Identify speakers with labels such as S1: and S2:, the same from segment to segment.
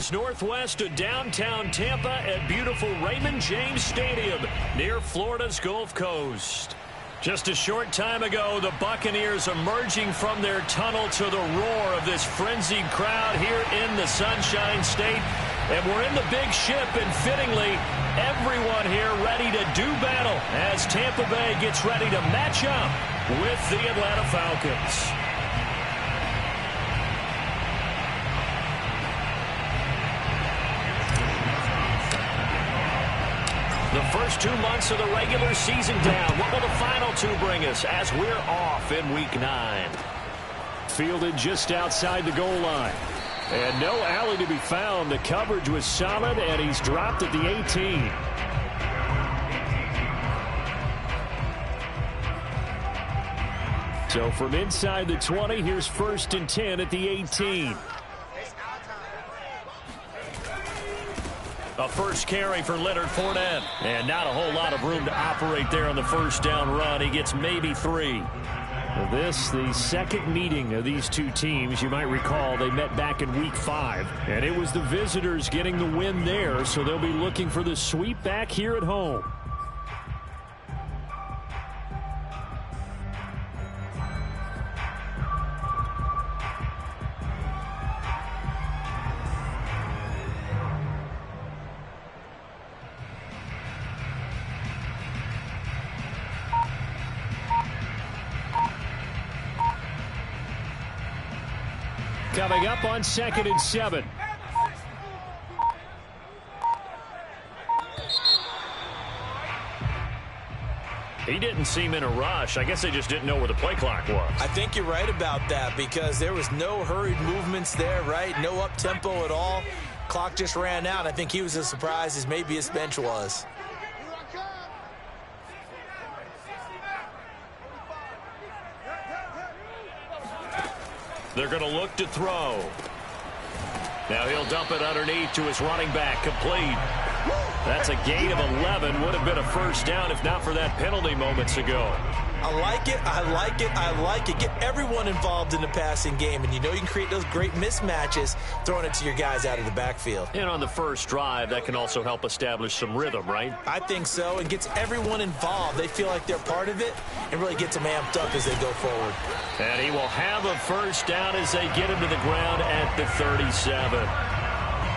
S1: miles northwest of downtown Tampa at beautiful Raymond James Stadium near Florida's Gulf Coast. Just a short time ago, the Buccaneers emerging from their tunnel to the roar of this frenzied crowd here in the Sunshine State. And we're in the big ship, and fittingly, everyone here ready to do battle as Tampa Bay gets ready to match up with the Atlanta Falcons. The first 2 months of the regular season down. What will the final two bring us as we're off in Week 9?
S2: Fielded just outside the goal line. And no alley to be found. The coverage was solid, and he's dropped at the 18. So from inside the 20, here's 1st and 10 at the 18.
S1: A first carry for Leonard Fournette. And not a whole lot of room to operate there on the first down run. He gets maybe 3.
S2: This, the second meeting of these two teams. You might recall they met back in Week 5. And it was the visitors getting the win there, so they'll be looking for the sweep back here at home. Coming up on 2nd and 7.
S1: He didn't seem in a rush. I guess they just didn't know where the play clock was.
S3: I think you're right about that because there was no hurried movements there, right? No up-tempo at all. Clock just ran out. I think he was as surprised as maybe his bench was.
S1: They're going to look to throw. Now he'll dump it underneath to his running back. Complete. That's a gain of 11. Would have been a first down if not for that penalty moments ago.
S3: I like it. I like it. I like it. Get everyone involved in the passing game. And you know you can create those great mismatches throwing it to your guys out of the backfield.
S1: And on the first drive, that can also help establish some rhythm, right?
S3: I think so. And gets everyone involved. They feel like they're part of it and really gets them amped up as they go forward.
S1: And he will have a first down as they get him to the ground at the 37.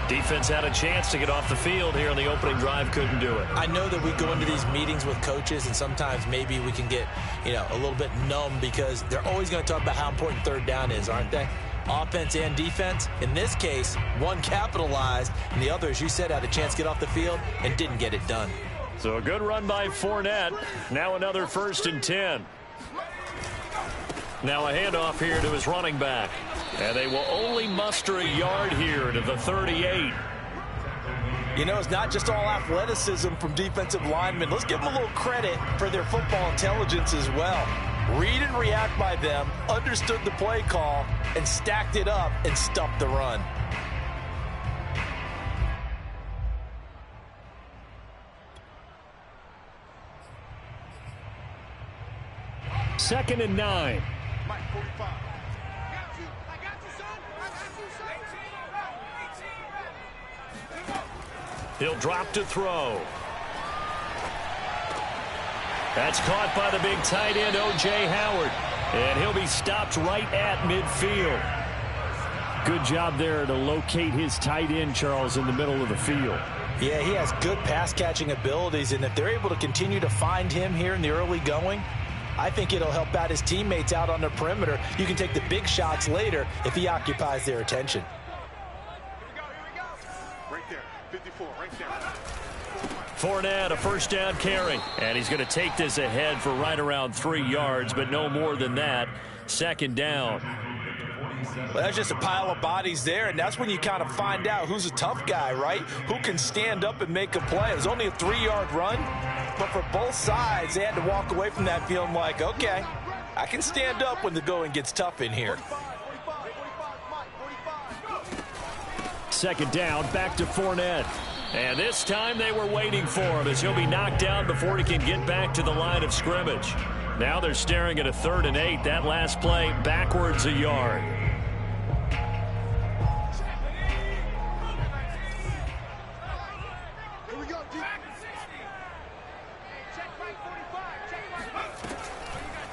S1: Defense had a chance to get off the field here on the opening drive, couldn't do it.
S3: I know that we go into these meetings with coaches, and sometimes maybe we can get, a little bit numb because they're always going to talk about how important third down is, aren't they? Offense and defense. In this case, one capitalized, and the other, as you said, had a chance to get off the field and didn't get it done.
S1: So a good run by Fournette. Now another 1st and 10. Now a handoff here to his running back. And they will only muster a yard here to the 38.
S3: It's not just all athleticism from defensive linemen. Let's give them a little credit for their football intelligence as well. Read and react by them, understood the play call, and stacked it up and stuffed the run.
S2: Second and 9.
S1: He'll drop to throw. That's caught by the big tight end, O.J. Howard. And he'll be stopped right at midfield.
S2: Good job there to locate his tight end, Charles, in the middle of the field.
S3: Yeah, he has good pass-catching abilities, and if they're able to continue to find him here in the early going, I think it'll help out his teammates out on the perimeter. You can take the big shots later if he occupies their attention.
S1: Fournette, a first down carry. And he's going to take this ahead for right around 3 yards, but no more than that. 2nd down.
S3: Well, that's just a pile of bodies there, and that's when you kind of find out who's a tough guy, right? Who can stand up and make a play. It was only a 3-yard run, but for both sides, they had to walk away from that feeling like, okay, I can stand up when the going gets tough in here.
S2: 2nd down, back to Fournette.
S1: And this time they were waiting for him as he'll be knocked down before he can get back to the line of scrimmage. Now they're staring at a 3rd and 8. That last play backwards a yard.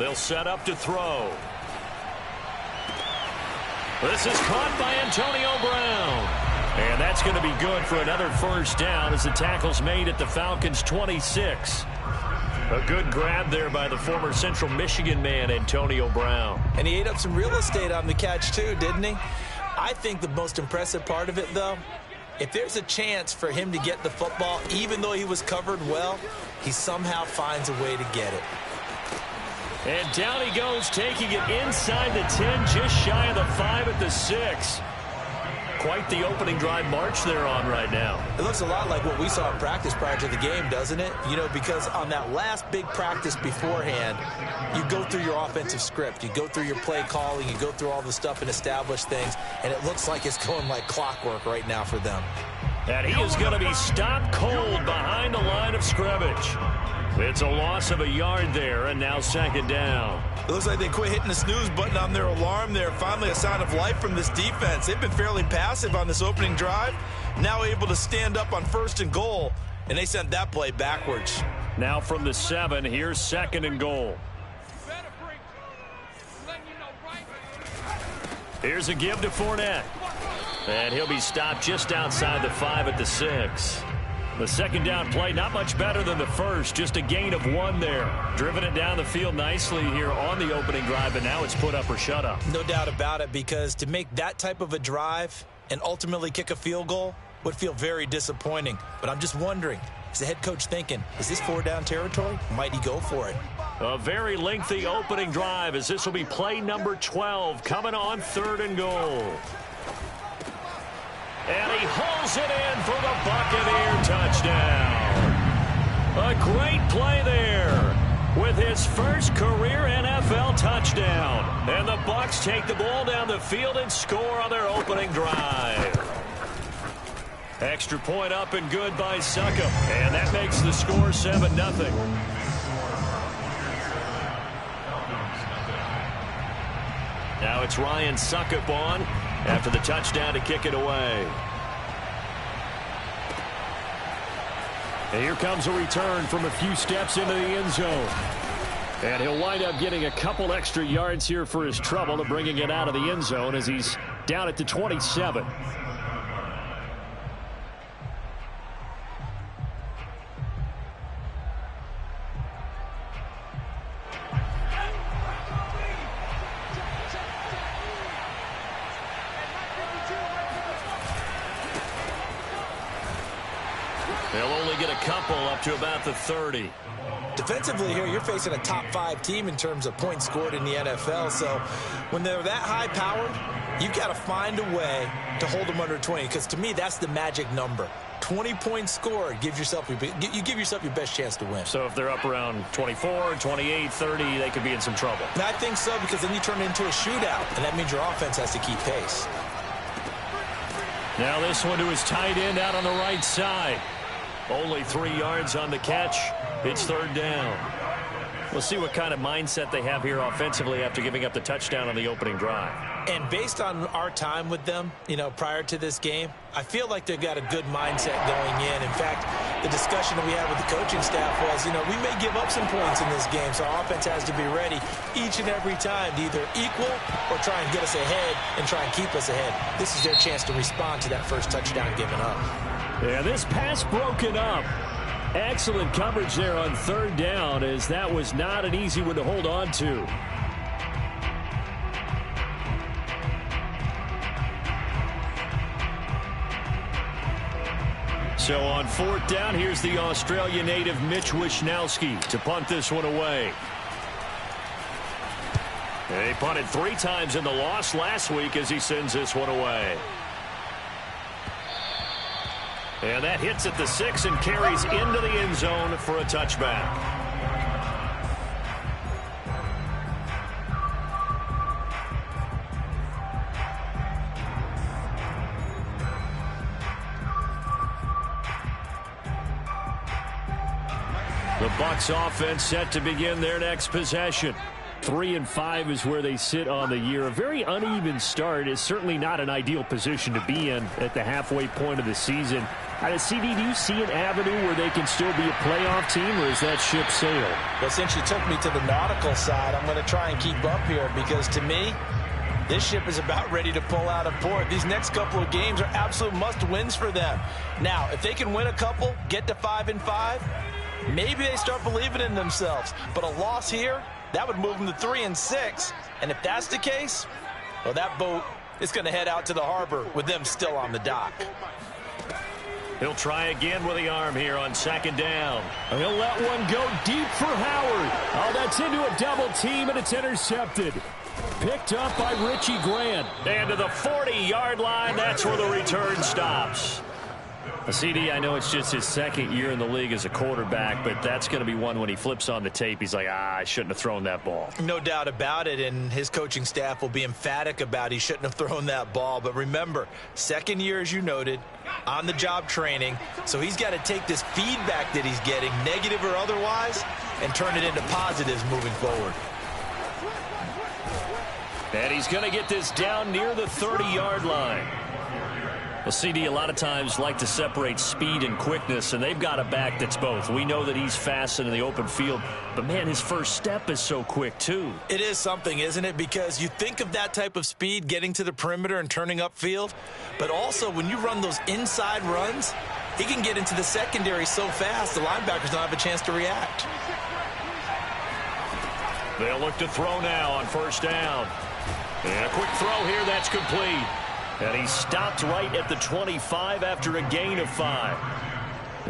S1: They'll set up to throw. This is caught by Antonio Brown. And that's going to be good for another first down as the tackle's made at the Falcons' 26. A good grab there by the former Central Michigan man, Antonio Brown.
S3: And he ate up some real estate on the catch, too, didn't he? I think the most impressive part of it, though, if there's a chance for him to get the football, even though he was covered well, he somehow finds a way to get it.
S1: And down he goes, taking it inside the 10, just shy of the 5 at the 6. Quite the opening drive march they're on right now.
S3: It looks a lot like what we saw in practice prior to the game, doesn't it? You know, because on that last big practice beforehand, you go through your offensive script. You go through your play calling. You go through all the stuff and establish things. And it looks like it's going like clockwork right now for them.
S1: And he is going to be stopped cold behind the line of scrimmage. It's a loss of a yard there, and now second down.
S3: It looks like they quit hitting the snooze button on their alarm there. Finally a sign of life from this defense. They've been fairly passive on this opening drive. Now able to stand up on 1st and goal, and they sent that play backwards.
S1: Now from the 7, here's 2nd and goal. Here's a give to Fournette. And he'll be stopped just outside the 5 at the 6. The second down play, not much better than the first, just a gain of 1 there. Driven it down the field nicely here on the opening drive, and now it's put up or shut up.
S3: No doubt about it, because to make that type of a drive and ultimately kick a field goal would feel very disappointing. But I'm just wondering, is the head coach thinking, is this 4-down territory? Might he go for it?
S1: A very lengthy opening drive, as this will be play number 12, coming on 3rd and goal. And he hauls it in for the Buccaneer touchdown. A great play there with his first career NFL touchdown. And the Bucs take the ball down the field and score on their opening drive. Extra point up and good by Succop. And that makes the score 7-0. Now it's Ryan Succop on after the touchdown to kick it away. And here comes a return from a few steps into the end zone. And he'll wind up getting a couple extra yards here for his trouble, bringing it out of the end zone as he's down at the 27. They'll only get a couple up to about the 30.
S3: Defensively here, you're facing a top 5 team in terms of points scored in the NFL. So when they're that high powered, you've got to find a way to hold them under 20. Because to me, that's the magic number. 20 points scored, you give yourself your best chance to win.
S1: So if they're up around 24, 28, 30, they could be in some trouble.
S3: And I think so, because then you turn it into a shootout, and that means your offense has to keep pace.
S1: Now this one to his tight end out on the right side. Only 3 yards on the catch. It's 3rd down. We'll see what kind of mindset they have here offensively after giving up the touchdown on the opening drive.
S3: And based on our time with them, you know, prior to this game, I feel like they've got a good mindset going in. In fact, the discussion that we had with the coaching staff was, you know, we may give up some points in this game, so our offense has to be ready each and every time to either equal or try and get us ahead and try and keep us ahead. This is their chance to respond to that first touchdown given up.
S1: Yeah, this pass broken up. Excellent coverage there on 3rd down, as that was not an easy one to hold on to. So on 4th down, here's the Australia native Mitch Wishnowsky to punt this one away. They punted 3 times in the loss last week as he sends this one away. And that hits at the 6 and carries into the end zone for a touchback. The Bucs offense set to begin their next possession.
S2: 3-5 is where they sit on the year. A very uneven start. Is certainly not an ideal position to be in at the halfway point of the season. CD, do you see an avenue where they can still be a playoff team, or is that ship sailed?
S3: Well, since you took me to the nautical side, I'm going to try and keep up here, because to me, this ship is about ready to pull out of port. These next couple of games are absolute must-wins for them. Now, if they can win a couple, get to 5-5, maybe they start believing in themselves. But a loss here, that would move them to 3-6. And if that's the case, well, that boat is going to head out to the harbor with them still on the dock.
S1: He'll try again with the arm here on second down.
S2: He'll let one go deep for Howard. Oh, that's into a double team, and it's intercepted. Picked up by Richie Grant.
S1: And to the 40-yard line, that's where the return stops.
S2: CD, I know it's just his second year in the league as a quarterback, but that's going to be one when he flips on the tape, he's like, I shouldn't have thrown that ball.
S3: No doubt about it, and his coaching staff will be emphatic about he shouldn't have thrown that ball. But remember, second year, as you noted, on-the-job training, so he's got to take this feedback that he's getting, negative or otherwise, and turn it into positives moving forward.
S1: And he's going to get this down near the 30-yard line. Well, CD a lot of times like to separate speed and quickness, and they've got a back that's both. We know that he's fast in the open field, but, man, his first step is so quick, too.
S3: It is something, isn't it? Because you think of that type of speed getting to the perimeter and turning upfield, but also when you run those inside runs, he can get into the secondary so fast the linebackers don't have a chance to react.
S1: They'll look to throw now on first down. And a quick throw here, that's complete. And he stopped right at the 25 after a gain of 5.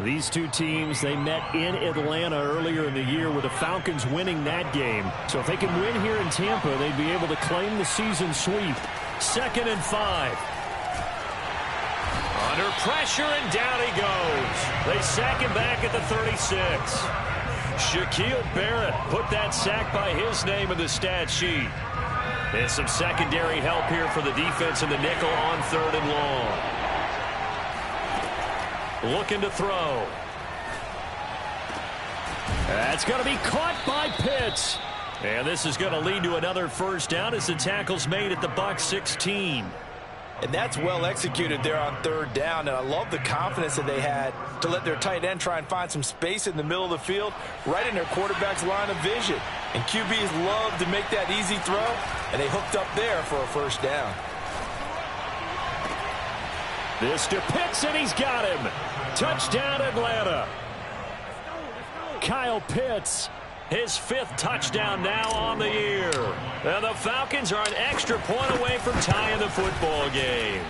S2: These two teams, they met in Atlanta earlier in the year with the Falcons winning that game. So if they can win here in Tampa, they'd be able to claim the season sweep. 2nd and 5.
S1: Under pressure, and down he goes. They sack him back at the 36. Shaquille Barrett put that sack by his name in the stat sheet. And some secondary help here for the defense in the nickel on 3rd and long. Looking to throw.
S2: That's going to be caught by Pitts.
S1: And this is going to lead to another first down as the tackle's made at the Bucs 16.
S3: And that's well executed there on 3rd down. And I love the confidence that they had to let their tight end try and find some space in the middle of the field, right in their quarterback's line of vision. And QBs love to make that easy throw, and they hooked up there for a first down.
S2: This to Pitts, and he's got him. Touchdown, Atlanta. Kyle Pitts.
S1: His 5th touchdown now on the year. And the Falcons are an extra point away from tying the football game.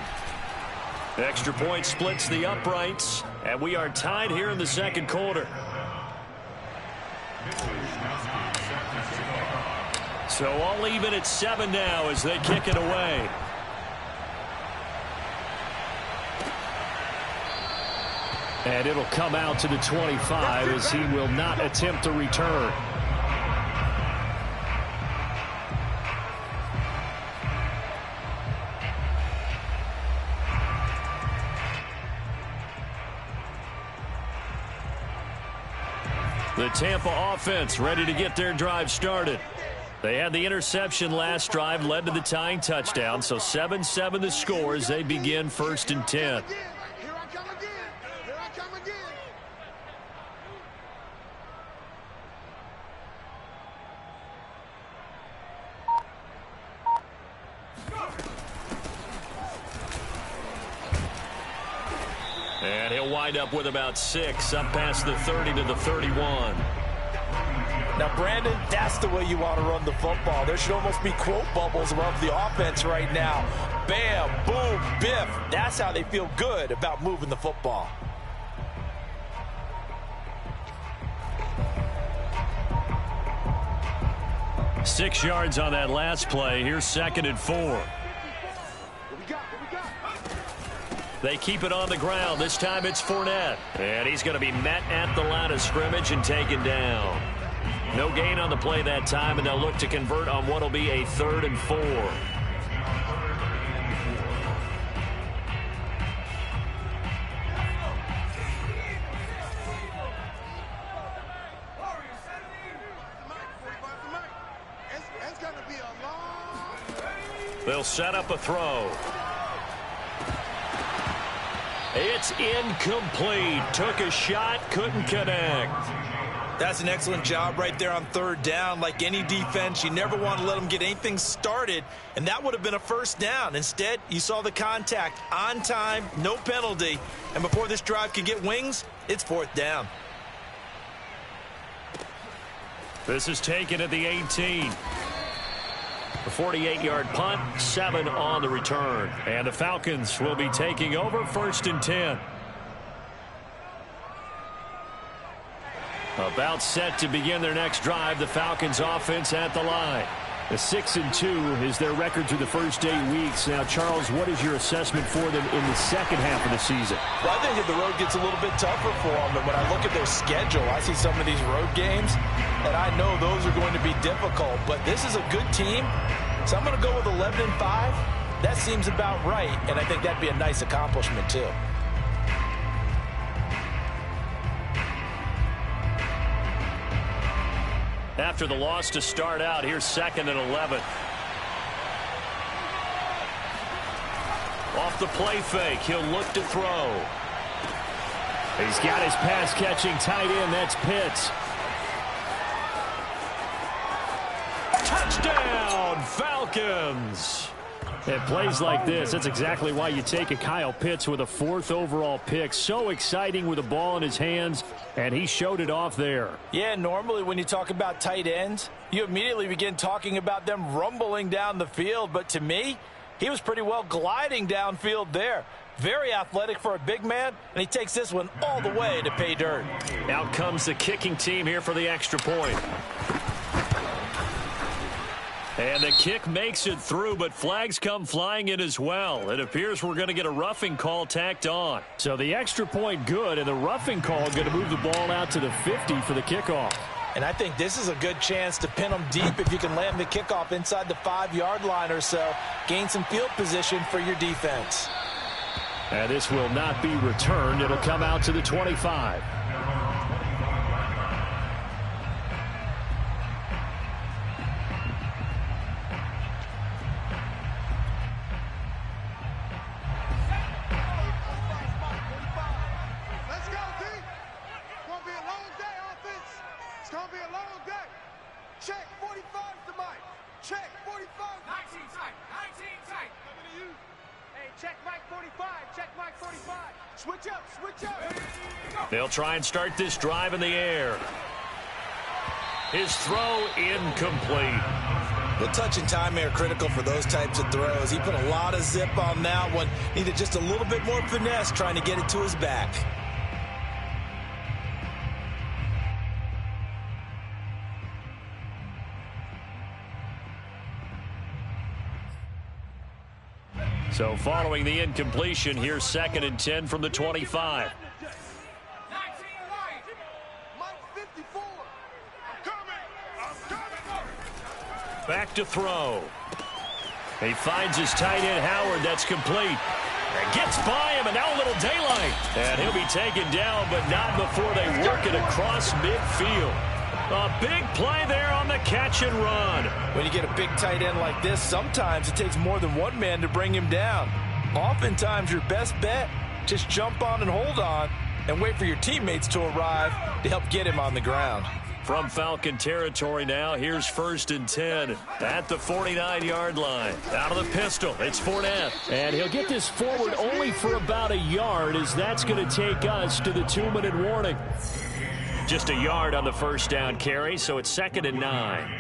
S1: Extra point splits the uprights, and we are tied here in the 2nd quarter. So all even at 7 now as they kick it away.
S2: And it'll come out to the 25 as he will not attempt to return.
S1: The Tampa offense ready to get their drive started. They had the interception last drive, led to the tying touchdown, so 7-7 the score as they begin 1st and 10. And he'll wind up with about 6, up past the 30 to the 31.
S3: Now, Brandon, that's the way you want to run the football. There should almost be quote bubbles above the offense right now. Bam, boom, biff. That's how they feel good about moving the football.
S1: Six yards on that last play. Here's 2nd and 4. They keep it on the ground. This time it's Fournette. And he's going to be met at the line of scrimmage and taken down. No gain on the play that time, and they'll look to convert on what will be a 3rd and 4. They'll set up a throw. It's incomplete. Took a shot, couldn't connect.
S3: That's an excellent job right there on third down. Like any defense, you never want to let them get anything started, and that would have been a first down. Instead, you saw the contact on time, no penalty, and before this drive could get wings, it's fourth down.
S1: This is taken at the 18. A 48-yard punt, 7 on the return. And the Falcons will be taking over, 1st and 10. About set to begin their next drive. The Falcons offense at the line. A 6-2 is their record through the first 8 weeks. Now, Charles, what is your assessment for them in the second half of the season?
S3: Well, I think that the road gets a little bit tougher for them. But when I look at their schedule, I see some of these road games, and I know those are going to be difficult. But this is a good team, so I'm going to go with 11-5. That seems about right, and I think that'd be a nice accomplishment, too.
S1: After the loss to start out, here's 2nd and 11. Off the play fake, he'll look to throw. He's got his pass-catching tight end. That's Pitts. Touchdown, Falcons! At plays like this, that's exactly why you take a Kyle Pitts with a 4th overall pick. So exciting with the ball in his hands, and he showed it off there.
S3: Yeah, normally when you talk about tight ends, you immediately begin talking about them rumbling down the field. But to me, he was pretty well gliding downfield there. Very athletic for a big man, and he takes this one all the way to pay dirt.
S1: Out comes the kicking team here for the extra point. And the kick makes it through, but flags come flying in as well. It appears we're going to get a roughing call tacked on.
S2: So the extra point good, and the roughing call going to move the ball out to the 50 for the kickoff.
S3: And I think this is a good chance to pin them deep if you can land the kickoff inside the 5-yard line or so. Gain some field position for your defense.
S2: And this will not be returned. It'll come out to the 25.
S1: They'll try and start this drive in the air. His throw incomplete.
S3: The touch and time are critical for those types of throws. He put a lot of zip on that one. Needed just a little bit more finesse trying to get it to his back.
S1: So following the incompletion, here's 2nd and 10 from the 25. Back to throw. He finds his tight end, Howard. That's complete. And gets by him, and now a little daylight. And he'll be taken down, but not before they work it across midfield. A big play there on the catch and run.
S3: When you get a big tight end like this, sometimes it takes more than one man to bring him down. Oftentimes, your best bet, just jump on and hold on and wait for your teammates to arrive to help get him on the ground.
S1: From Falcon territory now, here's 1st and 10 at the 49-yard line. Out of the pistol, it's Fournette.
S2: And he'll get this forward only for about a yard, as that's going to take us to the 2-minute warning.
S1: Just a yard on the first down carry, so it's 2nd and 9.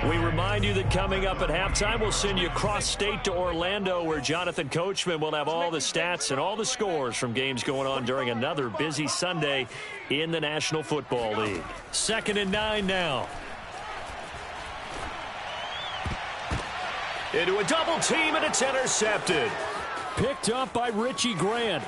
S1: We remind you that coming up at halftime, we'll send you cross-state to Orlando, where Jonathan Coachman will have all the stats and all the scores from games going on during another busy Sunday in the National Football League. 2nd and 9 now. Into a double team, and it's intercepted.
S2: Picked up by Richie Grant.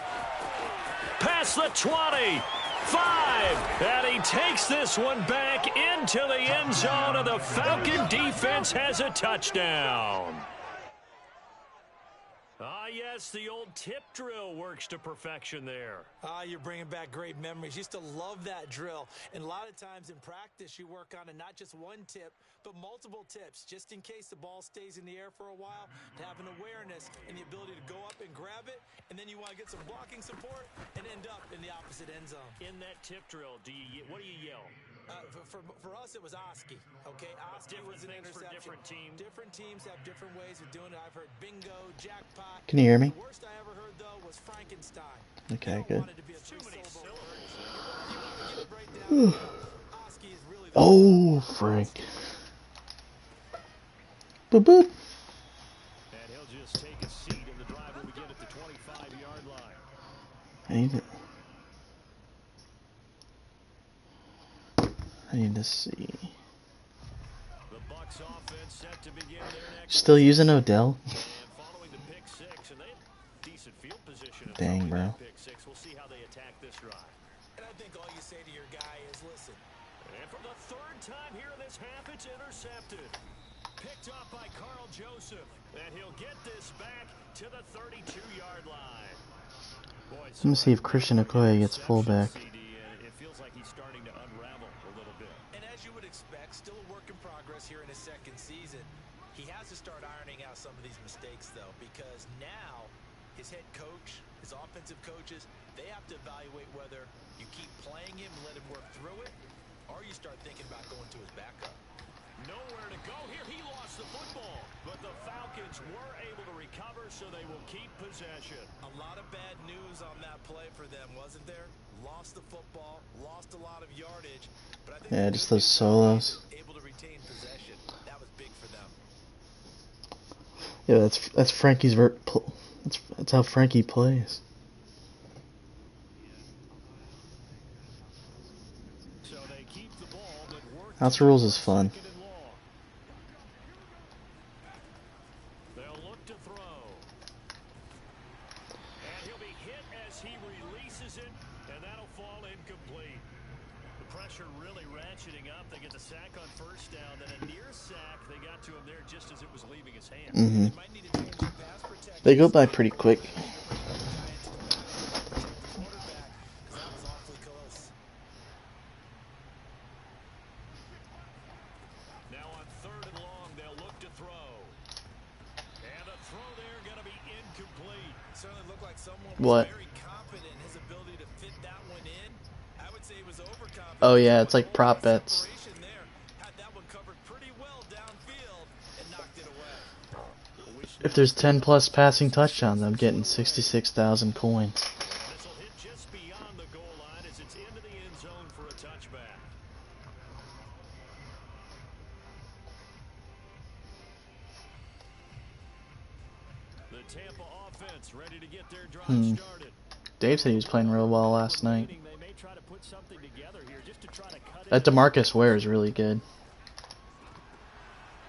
S1: Past the 20. 5, and he takes this one back into the end zone, and the Falcon defense has a touchdown. Ah, yes, the old tip drill works to perfection there.
S3: Ah, you're bringing back great memories. Used to love that drill. And a lot of times in practice, you work on it, not just one tip, but multiple tips, just in case the ball stays in the air for a while, to have an awareness and the ability to go up and grab it, and then you want to get some blocking support and end up in the opposite end zone.
S1: In that tip drill, what do you yell?
S3: For us, it was Oski. Okay, Oski was an interception.
S1: For different teams.
S3: Different teams have different ways of doing it. I've heard bingo, jackpot.
S4: Can you hear me?
S3: The worst I ever heard, though, was Frankenstein.
S4: Okay, good. Oh, Frank. Boop, boop.
S2: And he'll just take a seat, and the drive will begin at the 25-yard line.
S4: I need to see.
S1: The Bucs offense set to begin their next.
S4: Still using Odell?
S1: And following the pick six, and they have decent field position.
S4: Dang, bro.
S1: Pick six. We'll see how they attack this drive.
S3: And I think all you say to your guy is, listen.
S1: And for the third time here in this half, it's intercepted. Picked up by Carl Joseph. And he'll get this back to the 32-yard line.
S4: Let me see if Christian Okoye gets fullback.
S1: It feels like he's starting to unravel a little bit.
S3: And as you would expect, still a work in progress here in his second season. He has to start ironing out some of these mistakes, though, because now his head coach, his offensive coaches, they have to evaluate whether you keep playing him and let him work through it, or you start thinking about going to his backup.
S1: Nowhere to go here. He lost the football. But the Falcons were able to recover, so they will keep possession.
S3: A lot of bad news on that play for them, wasn't there? Lost the football, lost a lot of yardage. But I think
S4: Yeah, just those solos.
S3: Able to retain possession. That was big for them.
S4: Yeah, that's Frankie's that's how Frankie plays.
S1: So they keep the ball, but work.
S4: House Rules is fun.
S1: They'll look to throw. And he'll be hit as he releases it, and that'll fall incomplete. The pressure really ratcheting up. They get the sack on first down, then a near sack. They got to him there just as it was leaving his hand.
S4: Mm-hmm. They go by pretty quick.
S1: Now on third and long, they'll look to throw. And a throw there going to be incomplete.
S3: Certainly looked like someone
S4: What?
S3: was very confident in his ability to fit that one in. I would say he was overconfident.
S4: Oh yeah, it's like prop bets.
S3: There. Had that one covered pretty well downfield and knocked it away.
S4: If there's 10 plus passing touchdowns, I'm getting 66,000 coins.
S1: This will hit just beyond the goal line as it's into the end zone for a touchback. The Tampa offense ready to get their drive started.
S4: Dave said he was playing real well last night.
S1: They may try to put something together here just to try to cut it.
S4: That DeMarcus Ware is really good.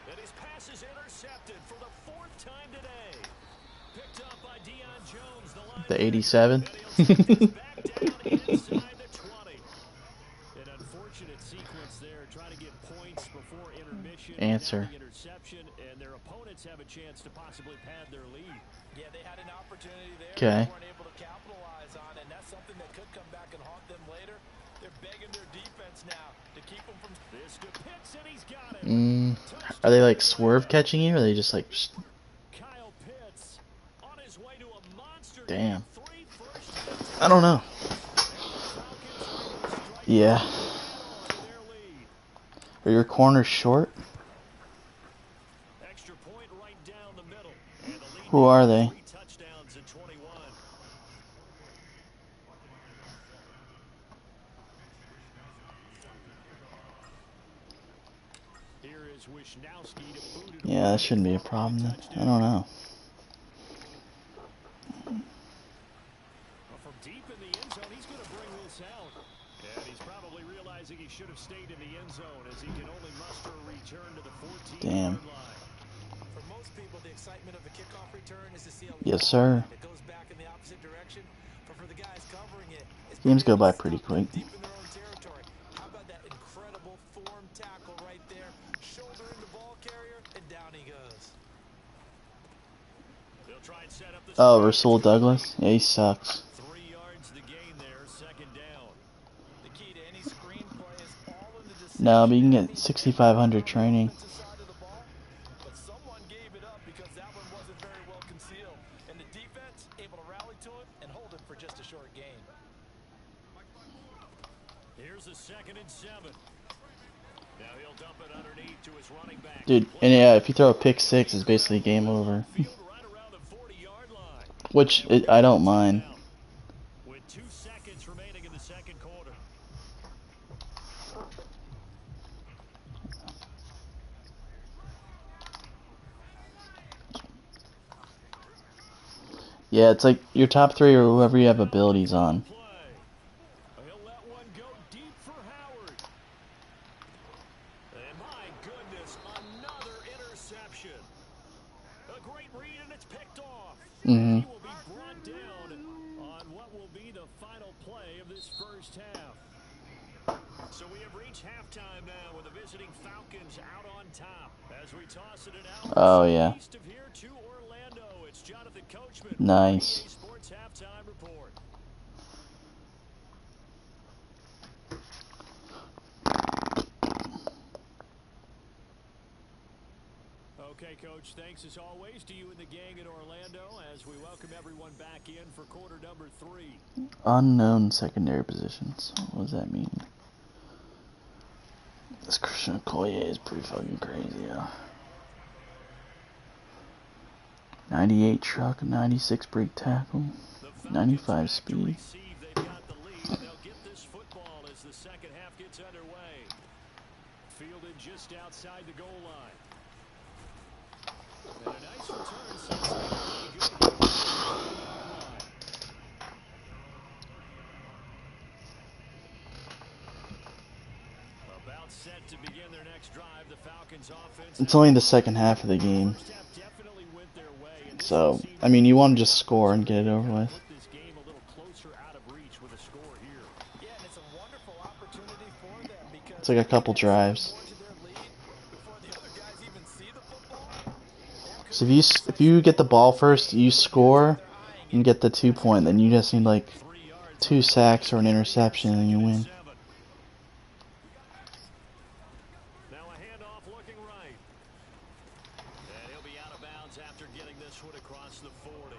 S1: And his pass is intercepted for the fourth time today. Picked up by Deion Jones, the line.
S4: The 87.
S1: Back down inside the 20. An unfortunate sequence there, trying to get points before intermission.
S4: Answer.
S1: The interception, and their opponents have a chance to possibly pad their lead.
S3: Yeah, they had an opportunity there.
S4: Okay.
S3: They weren't able to capitalize on it, and that's something that could come back and haunt them later. They're begging their defense now to keep them from
S1: this to Pitts, and he's got it.
S4: Are they like swerve catching you, or are they just like?
S1: Kyle Pitts on his way to a monster.
S4: Damn. I don't know. Yeah. Are your corners short?
S1: Extra point right down the middle. And the lead
S4: Who are they?
S1: 3 touchdowns in 21. Here is Wisnowski to boot it.
S4: Yeah, that shouldn't be a problem then. I don't know.
S1: From deep in the end zone, he's going to bring this out. And he's probably realizing he should have stayed in the end zone as he can only muster a return to the 14-yard line.
S3: For most people, the excitement of a kickoff return is to see a
S4: Yes, sir.
S3: that goes back in the opposite direction. But for the guys covering it, it's
S4: Games go by pretty quick.
S3: deep in their own territory. How about that incredible form tackle right there, shouldering the ball carrier, and down he goes.
S1: They'll try and set up the
S4: Oh, Rasul Douglas? Yeah, he sucks.
S1: 3 yards to gain there, second down.
S3: The key to any screen play is all in the
S4: No, but you can
S3: decision
S4: get 6,500 training.
S3: side of the ball. But someone gave it up because that one wasn't very well concealed. And the defense able to rally to it and hold it for just a short gain.
S1: Here's a 2nd and 7. Now he'll dump it underneath to his running back.
S4: Dude, and yeah, if you throw a pick 6, it's basically game over.
S1: Right around the 40-yard line.
S4: Which I don't mind.
S1: With 2 seconds remaining in the second quarter.
S4: Yeah, it's like your top 3 or whoever you have abilities on.
S1: He'll let one go deep for Howard. And my goodness, another interception. A great read and it's picked off. He will be brought down on what will be the final play of this first half. So we have reached halftime now with the visiting Falcons out on top. As we toss it out.
S4: Oh, yeah.
S1: East of here to Orlando, it's Jonathan Coachman.
S4: Nice.
S1: Sports halftime report. Okay, Coach, thanks as always to you and the gang in Orlando as we welcome everyone back in for quarter number 3.
S4: Unknown secondary positions. What does that mean? This Christian Okoye is pretty fucking crazy, yeah. 98 truck, 96 brake tackle, 95 speed.
S1: They've got the lead. They'll get this football as the second half gets underway. Fielded just outside the goal line. And a nice return sets up pretty good here. About set to begin their next drive. The Falcons offense.
S4: It's only the second half of the game. So, I mean, you want to just score and get it over with.
S1: This game a little closer out of reach with a score here.
S3: Yeah, and it's a wonderful opportunity for them because
S4: It's like a couple drives. So if you get the ball first, you score and get the 2-point, then you just need like 2 sacks or an interception and you win.
S1: Now a handoff looking right. And he'll be out of bounds after getting this one across the 40.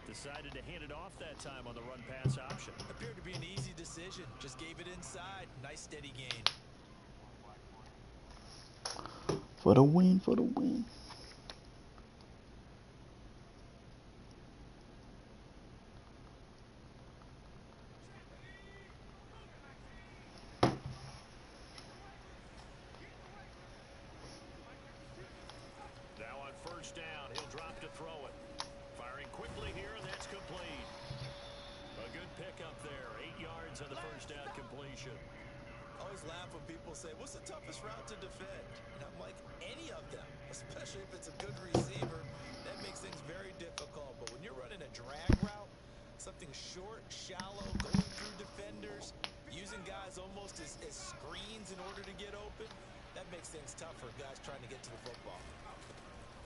S1: Decided to hand it off that time on the run pass option.
S3: Appeared to be an easy decision. Just gave it inside. Nice steady gain.
S4: For the win, for the win.
S1: First down, he'll drop to throw it. Firing quickly here, and that's complete. A good pickup there. 8 yards on the first down completion.
S3: I always laugh when people say, what's the toughest route to defend? And I'm like, any of them, especially if it's a good receiver. That makes things very difficult. But when you're running a drag route, something short, shallow, going through defenders, using guys almost as screens in order to get open, that makes things tough for guys trying to get to the football.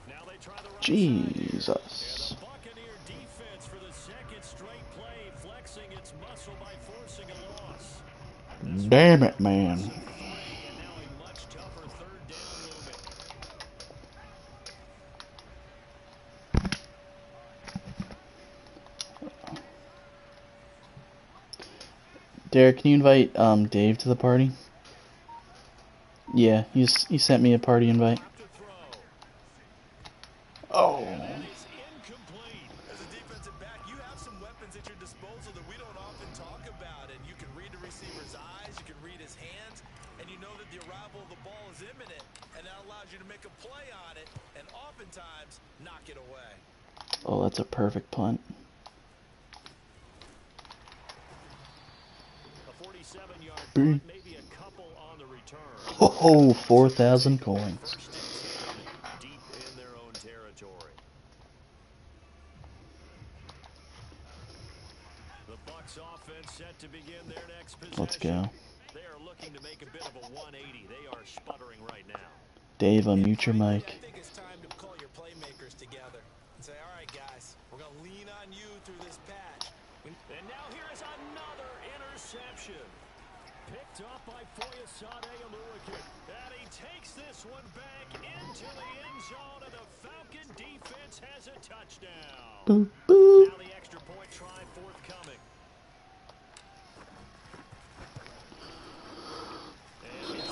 S1: Now they try the right
S4: Jesus.
S1: side. And the Buccaneer defense for the second straight play, flexing its muscle by forcing a loss.
S4: Damn it, man.
S1: And now a much tougher third down looming.
S4: Derek, can you invite Dave to the party? Yeah, he sent me a party invite. Oh.
S3: Incomplete. As a defensive back, you have some weapons at your disposal that we don't often talk about. And you can read the receiver's eyes, you can read his hands, and you know that the arrival of the ball is imminent. And that allows you to make a play on it, and oftentimes knock it away.
S4: Oh, that's a perfect punt.
S1: A 47-yard punt, maybe a couple on the return.
S4: Oh, 4,000 coins.
S1: Deep in their own territory. The Bucs offense set to begin their next possession.
S4: Let's go.
S1: They are looking to make a bit of a 180. They are sputtering right now.
S4: Dave, unmute your mic.
S3: I think it's time to call your playmakers together. say, all right, guys, we're going to lean on you through this patch.
S1: And now here is another interception. Picked up by Foyesade Aluakin. And he takes this one back into the end zone, and the Falcon defense has a touchdown.
S4: Boop, boop.
S1: Now the extra point try forthcoming.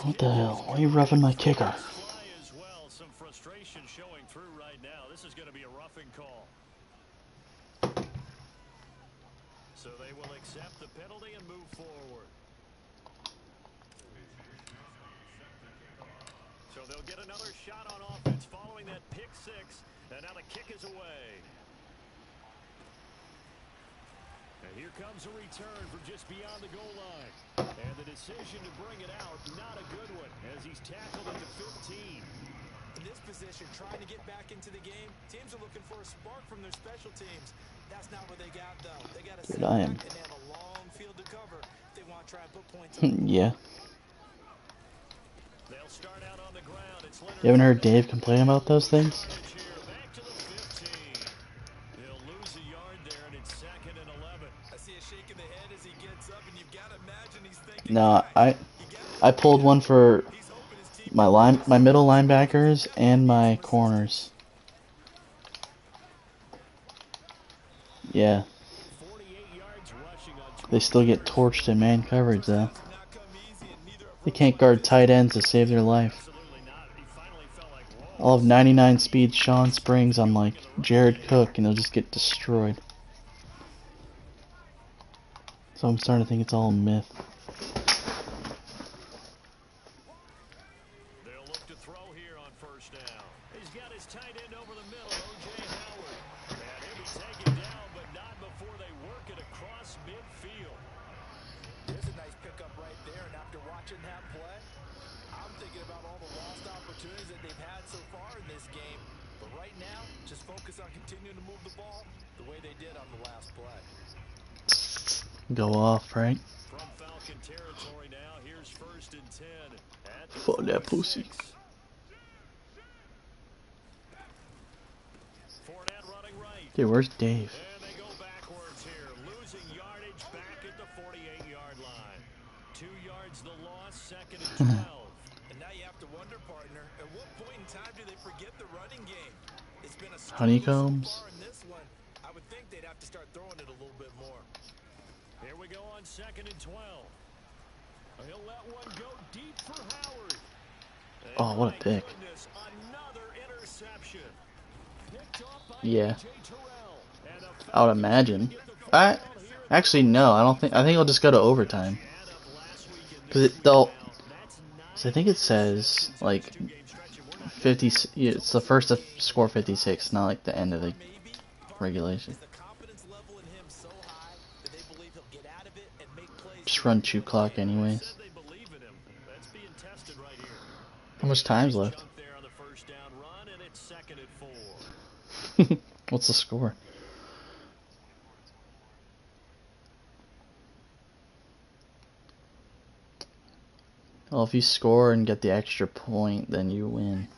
S4: What the hell? Why are you roughing my kicker?
S1: As well. Some frustration showing through right now. This is going to be a roughing call. So they will accept the penalty and move forward. So they'll get another shot on offense following that pick six. And now the kick is away. And here comes a return from just beyond the goal line. And the decision to bring it out, not a good one, as he's tackled at the 15.
S3: In this position, trying to get back into the game, teams are looking for a spark from their special teams. That's not what they got, though. They got to sit back and they have a long field to cover if they want to try and put points on.
S4: Yeah.
S1: They'll start out on the ground. It's
S4: You haven't heard Dave complain about those things?
S1: back to the 15. He'll lose a yard there, and it's 2nd and 11.
S3: I see a shake of the head as he gets up, and you've got to imagine he's thinking,
S4: No, I pulled one for my middle linebackers and my corners. Yeah.
S1: 48 yards rushing on
S4: They still get torched in man coverage though. They can't guard tight ends to save their life.
S1: absolutely not. He finally felt like, whoa.
S4: I'll have 99 speed Sean Springs on like Jared Cook and they'll just get destroyed. So I'm starting to think it's all a myth.
S1: They'll look to throw here on first down. He's got his tight end over the middle, O.J. Howard. And he'll be taken down, but not before they work it across midfield.
S3: There's a nice pickup right there, and after watching that play, I'm thinking about all the lost opportunities that they've had so far in this game. But right now, just focus on continuing to move the ball the way they did on the last play.
S4: Go off, right?
S1: From Falcon territory now, here's 1st and 10. At the
S4: Fuck that pussy.
S1: 46. Fournette running right.
S4: Dude, where's Dave?
S1: And they go backwards here, losing yardage back at the 48-yard line. 2 yards the loss, 2nd and 12.
S3: And now you have to wonder, partner, at what point in time do they forget the running game? It's been a
S4: Honeycombs.
S3: so far in this one. I would think they'd have to start throwing it a little bit more.
S1: Here we go on 2nd and 12. He'll let one go deep for Howard. And
S4: Oh, what a
S1: my
S4: pick.
S1: goodness, another interception. Picked off by
S4: Yeah.
S1: A.J. Terrell. And the
S4: I would imagine. Actually no, I think it'll just go to overtime. Cause I think it says like 50. It's the first to score 56, not like the end of the regulation. Just run chew clock anyways. How much time's left? What's the score? Well, if you score and get the extra point, then you win.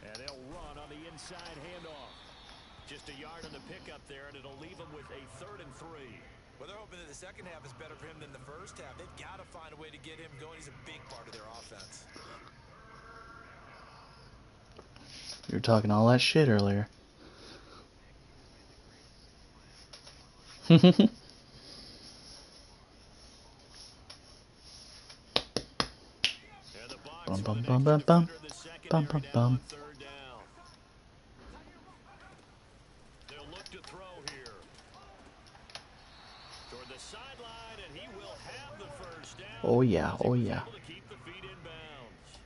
S1: And they'll run on the inside handoff. Just a yard on the pickup there, and it'll leave them with a 3rd and 3.
S3: Well, they're hoping that the second half is better for him than the first half. They've got to find a way to get him going. He's a big part of their offense.
S4: You were talking all that shit earlier. Bum bum bum bum bum bum bum bum.
S1: They'll look to throw here. Toward the sideline, and he will have the first down.
S4: Oh yeah, oh yeah.
S1: Able to keep the feet in bounds.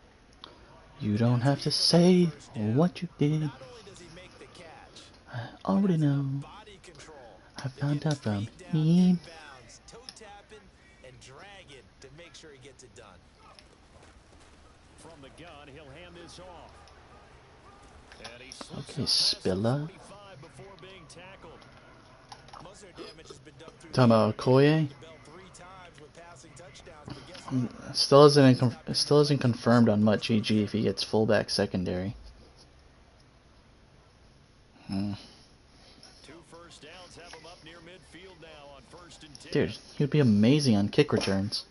S4: You don't have to say what you did.
S3: Not only does he make the catch,
S4: I already know.
S3: body control.
S4: I found out from
S3: Feet down,
S4: him.
S3: in bounds, toe tapping and dragging to make sure he gets it done.
S1: From the gun, he'll hand this off. And he slips
S4: Okay,
S1: up past the
S4: Spiller.
S1: 45 before being tackled.
S3: Most of their damage has been done through
S4: Talking about Okoye?
S3: the belt 3 times with passing touchdowns, but guess
S4: Still isn't confirmed on Mutt GG if he gets fullback secondary. Dude, he would be amazing on kick returns.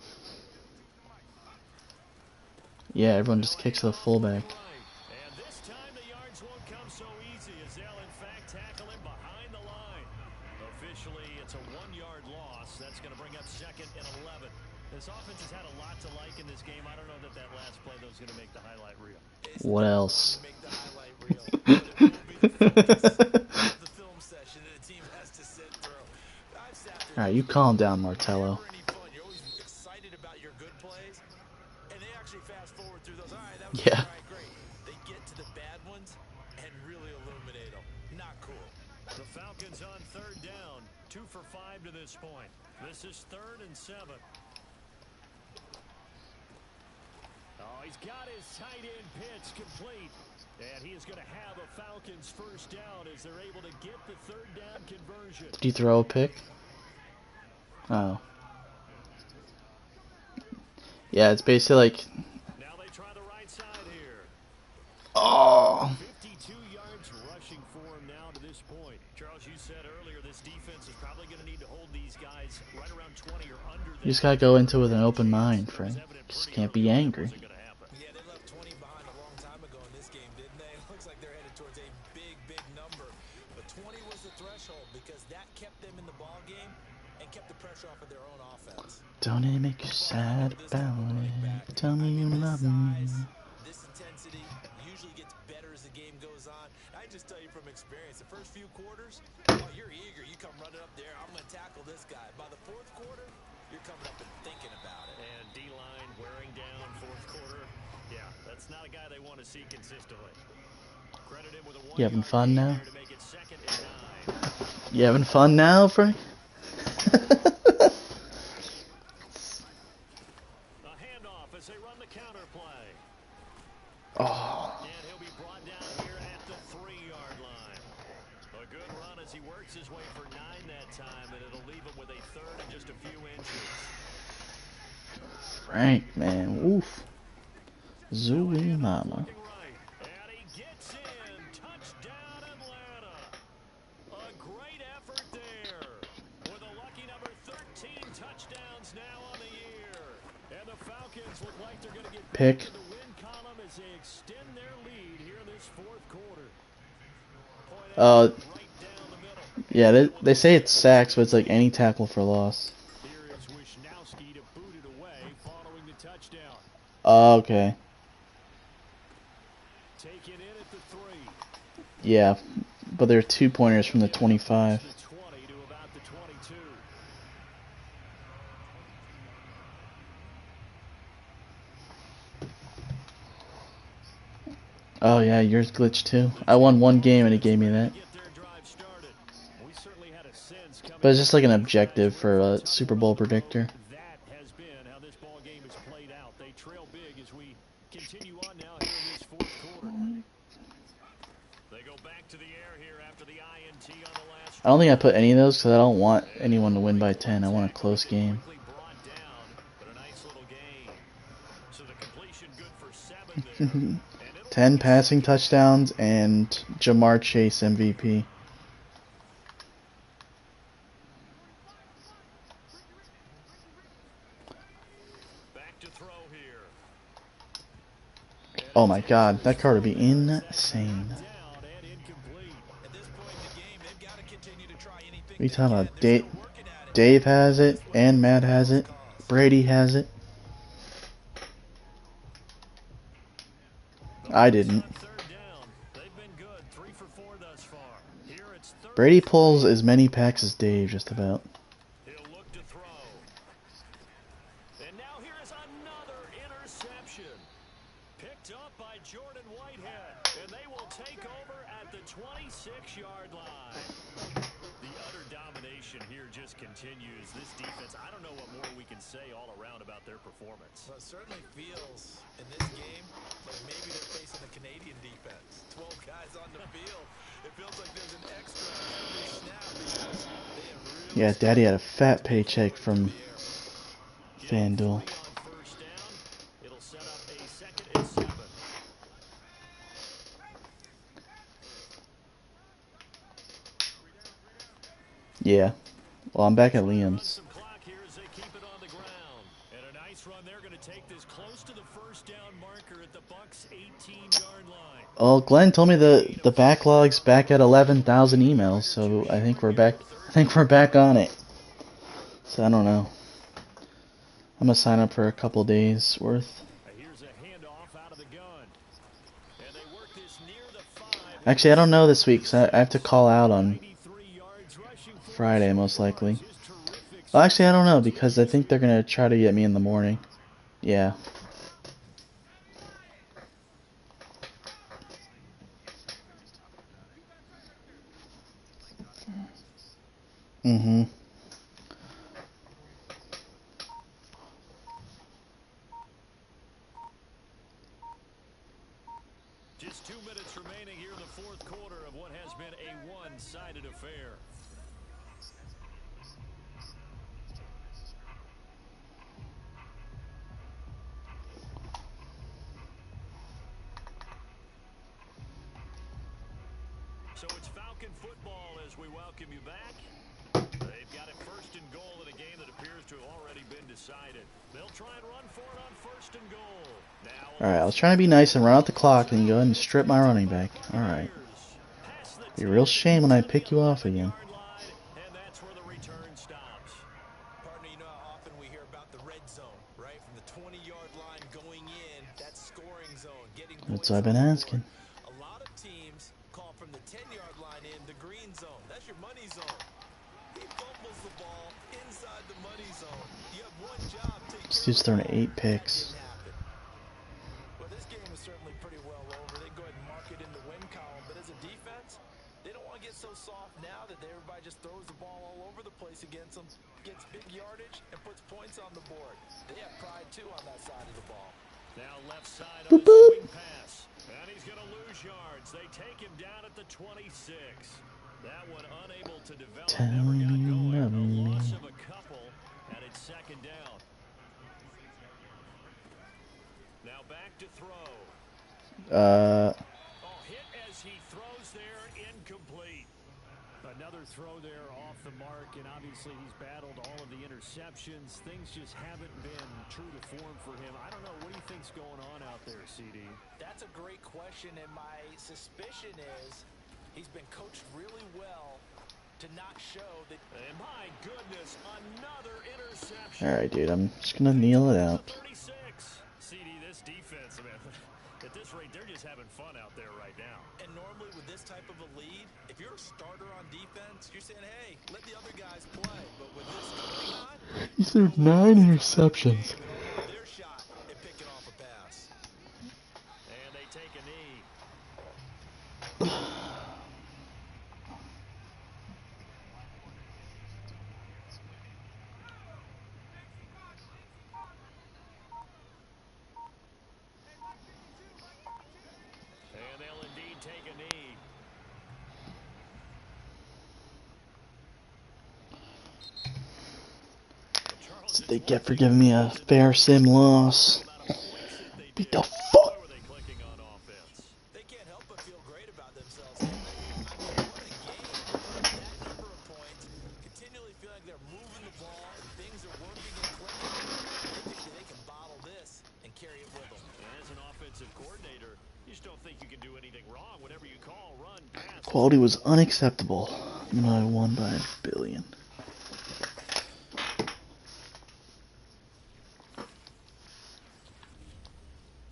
S4: Yeah, everyone just kicks to the fullback.
S2: And this time the yards won't come so easy as they'll in fact tackle him behind the line. Officially, it's a 1-yard loss. That's going to bring up 2nd and 11. This offense has had a lot to like in this game. I don't know that last play though is going to make the highlight reel.
S4: What else? Alright, you calm down, Martello. Yeah.
S3: They get to the bad ones and really illuminate them. Not cool.
S2: The Falcons on 3rd down. 2 for 5 to this point. This is 3rd and 7. Oh, he's got his tight end pitch complete. And he is going to have a Falcons 1st down as they're able to get the 3rd down conversion.
S4: Did you throw a pick? Oh. Yeah, it's basically like...
S2: Now they try the right side here.
S4: Oh!
S2: 52 yards rushing for him now to this point. Charles, you said earlier this defense is probably going to need to hold these guys right around 20 or under.
S4: You just gotta go into it with an open mind, Frank. Just can't be angry.
S3: Yeah, they left 20 behind a long time ago in this game, didn't they? It looks like they're headed towards a big, big number. But 20 was the threshold because that kept them in the ball game and kept the pressure off of their own offense.
S4: Don't it make you sad about it? Tell me you love me.
S3: This intensity usually gets better as the game goes on. I just tell you from experience, the first few quarters, oh, you're eager. You come running up there. I'm going to tackle this guy. By the 4th quarter, you're coming up and thinking about it.
S2: And D-line wearing down 4th quarter. Yeah, that's not a guy they want to see consistently. Credit him with a
S4: You having fun now?
S2: to make it 2nd and 9.
S4: You having fun now, Frank?
S2: A handoff as they run the counter play.
S4: Oh.
S2: And he'll be brought down here at the 3-yard line. A good run as he works his way for 9 that time, and it'll leave him with a 3rd and just a few inches.
S4: Frank, man. Oof. Zooey mama.
S2: And he gets in. Touchdown, Atlanta. A great effort there. With a lucky number 13 touchdowns now on the year. And the Falcons look like they're going to get
S4: Pick.
S2: back to the win column as they extend their lead here in this 4th quarter. Right down the middle.
S4: Yeah, they say it's sacks, but it's like any tackle for loss.
S2: Here is Wisnowski to boot it away following the touchdown.
S4: Okay.
S2: Take it in at the 3.
S4: Yeah, but they're 2-pointers from the 25.
S2: The 20 to about the 22.
S4: Oh yeah, yours glitched too. I won one game and it gave me that.
S2: Get their drive started. We certainly had a sense coming.
S4: But it's just like an objective for a Super Bowl predictor.
S2: That has been how this ball game has played out. They trail big as we continue on now here in this 4th quarter. They go back to the air here after the INT on the last.
S4: I don't think I put any of those because I don't want anyone to win by 10. I want a close game.
S2: Quickly brought down, but a nice little gain. So the completion good for 7 there.
S4: 10 passing touchdowns and Jamar Chase MVP.
S2: Back to throw here.
S4: Oh my god, that card would be insane.
S2: Down and incomplete.
S3: At this point in the game, they've got to continue to try anything.
S4: What are you talking about? Dave has it, and Matt has it, Brady has it. I didn't.
S2: 3rd down. They've been good. 3 for 4 thus far. Here it's 3rd.
S4: Brady pulls as many packs as Dave, just about.
S2: He'll look to throw. And now here is another interception. Picked up by Jordan Whitehead. And they will take over at the 26-yard line. The utter domination here just continues. This defense, I don't know what more we can say all around about their performance.
S3: Well, it certainly feels in this game like maybe they're facing the Canadian defense. 12 guys on the field. It feels like there's an extra every snap because they have really
S4: Yeah, Daddy had a fat paycheck from FanDuel. Yeah. Well, I'm back at Liam's. Well, Glenn told me the backlog's back at 11,000 emails, so I think we're back. I think we're back on it. So I don't know. I'm gonna sign up for a couple days worth. Actually, I don't know this week, so I have to call out on Friday most likely. Well, actually, I don't know because I think they're gonna try to get me in the morning. Yeah. Mm-hmm.
S1: Just 2 minutes remaining here in the fourth quarter of what has been a one-sided affair. So it's Falcon football as we welcome you back. They've got it first and goal in a game that appears to have already been decided. They'll try and run for it on first and goal.
S4: Alright, I was trying to be nice and run out the clock and go ahead and strip my running back. Alright. Be a real shame when I pick you off again.
S1: And that's where the return stops.
S3: Partner, you know how often we hear about the red zone, right? From the 20-yard line going in, that scoring zone, getting
S4: That's
S3: points
S4: what I've been asking.
S3: A lot of teams call from the 10-yard line in the green zone. That's your money zone. He fumbles the ball inside the money zone. You have one job, take
S4: This dude's throwing 8 picks.
S3: Well, this game is certainly pretty well over. They go ahead and mark it in the win column, but as a defense, they don't want to get so soft now that everybody just throws the ball all over the place against them, gets big yardage, and puts points on the board. They have pride, too, on that side of the ball.
S1: Now left side on a swing pass. And he's going to lose yards. They take him down at the 26. That one unable to develop. Never got going. A loss of a couple, and it's second down. Now back to throw. Hit as he throws there, incomplete. Another throw there off the mark, and obviously he's battled all of the interceptions. Things just haven't been true to form for him. I don't know. What do you think's going on out there, CD?
S3: That's a great question, and my suspicion is he's been coached really well to not show that.
S1: And my goodness, another interception.
S4: Alright, dude, I'm just gonna kneel it out.
S1: 36. CD, this defense, man, at this rate, they're just having fun out there right now.
S3: And normally with this type of a lead, if you're a starter on defense, you're saying, hey, let the other guys play. But with this going on,
S4: He threw 9 interceptions.
S3: their shot at picking off a pass.
S1: And they take a knee. And they'll indeed take a knee.
S4: That's what they get for giving me a fair sim loss. Beat the fuck.
S3: They can't help but feel great about themselves. I mean, what a game. That number of points, continually feeling like they're moving the ball and things are working and clicking. They think that they can bottle this and carry it with them.
S1: And as an offensive coordinator, you just don't think you can do anything wrong. Whatever you call, run, pass.
S4: Quality was unacceptable, even though I won by $1 billion.